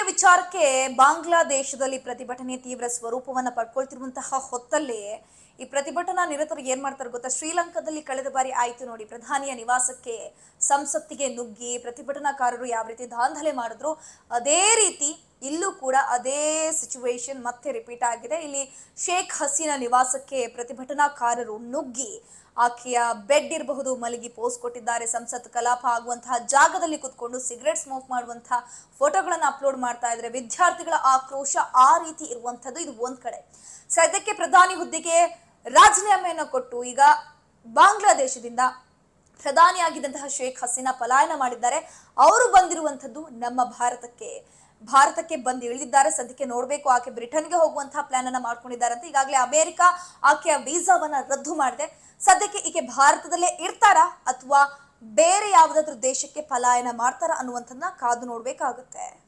ವಿಚಾರಕ್ಕೆ ಬಾಂಗ್ಲಾದೇಶದಲ್ಲಿ ಪ್ರತಿಭಟನೆ ತೀವ್ರ ಸ್ವರೂಪವನ್ನ ಪಡ್ಕೊಳ್ತಿರುವಂತಹ ಹೊತ್ತಲ್ಲೇ ಈ ಪ್ರತಿಭಟನಾ ನಿರತರು ಏನ್ ಮಾಡ್ತಾರೆ ಗೊತ್ತಾ? ಶ್ರೀಲಂಕಾದಲ್ಲಿ ಕಳೆದ ಬಾರಿ ಆಯ್ತು ನೋಡಿ, ಪ್ರಧಾನಿಯ ನಿವಾಸಕ್ಕೆ ಸಂಸತ್ತಿಗೆ ನುಗ್ಗಿ ಪ್ರತಿಭಟನಾಕಾರರು ಯಾವ ರೀತಿ ದಾಂಧಲೆ ಮಾಡಿದ್ರು, ಅದೇ ರೀತಿ ಇಲ್ಲೂ ಕೂಡ ಅದೇ ಸಿಚುವೇಶನ್ ಮತ್ತೆ ರಿಪೀಟ್ ಆಗಿದೆ. ಇಲ್ಲಿ ಶೇಖ್ ಹಸೀನಾ ನಿವಾಸಕ್ಕೆ ಪ್ರತಿಭಟನಾಕಾರರು ನುಗ್ಗಿ ಆಕೆಯ ಬೆಡ್ ಇರಬಹುದು ಮಲಗಿ ಪೋಸ್ ಕೊಟ್ಟಿದ್ದಾರೆ. ಸಂಸತ್ ಕಲಾಪ ಆಗುವಂತಹ ಜಾಗದಲ್ಲಿ ಕುತ್ಕೊಂಡು ಸಿಗರೆಟ್ ಸ್ಮೋಕ್ ಮಾಡುವಂತಹ ಫೋಟೋಗಳನ್ನು ಅಪ್ಲೋಡ್ ಮಾಡ್ತಾ ಇದ್ದಾರೆ. ವಿದ್ಯಾರ್ಥಿಗಳ ಆಕ್ರೋಶ ಆ ರೀತಿ ಇರುವಂತದ್ದು. ಇದು ಒಂದ್ ಕಡೆ. ಸದ್ಯಕ್ಕೆ ಪ್ರಧಾನಿ ಹುದ್ದೆಗೆ ರಾಜೀನಾಮೆಯನ್ನು ಕೊಟ್ಟು ಈಗ ಬಾಂಗ್ಲಾದೇಶದಿಂದ ಪ್ರಧಾನಿಯಾಗಿದ್ದಂತಹ ಶೇಖ್ ಹಸೀನಾ ಪಲಾಯನ ಮಾಡಿದ್ದಾರೆ. ಅವರು ಬಂದಿರುವಂತದ್ದು ನಮ್ಮ ಭಾರತಕ್ಕೆ ಬಂದು ಇಳಿದಿದ್ದಾರೆ. ಸದ್ಯಕ್ಕೆ ನೋಡ್ಬೇಕು, ಆಕೆ ಬ್ರಿಟನ್ಗೆ ಹೋಗುವಂತಹ ಪ್ಲಾನ್ ಅನ್ನ ಮಾಡ್ಕೊಂಡಿದ್ದಾರೆ ಅಂತ. ಈಗಾಗಲೇ ಅಮೆರಿಕ ಆಕೆಯ ವೀಸಾವನ್ನ ರದ್ದು ಮಾಡಿದೆ. ಸದ್ಯಕ್ಕೆ ಈಕೆ ಭಾರತದಲ್ಲೇ ಇರ್ತಾರಾ ಅಥವಾ ಬೇರೆ ಯಾವುದಾದ್ರೂ ದೇಶಕ್ಕೆ ಪಲಾಯನ ಮಾಡ್ತಾರಾ ಅನ್ನುವಂಥದ್ದನ್ನ ಕಾದು ನೋಡ್ಬೇಕಾಗುತ್ತೆ.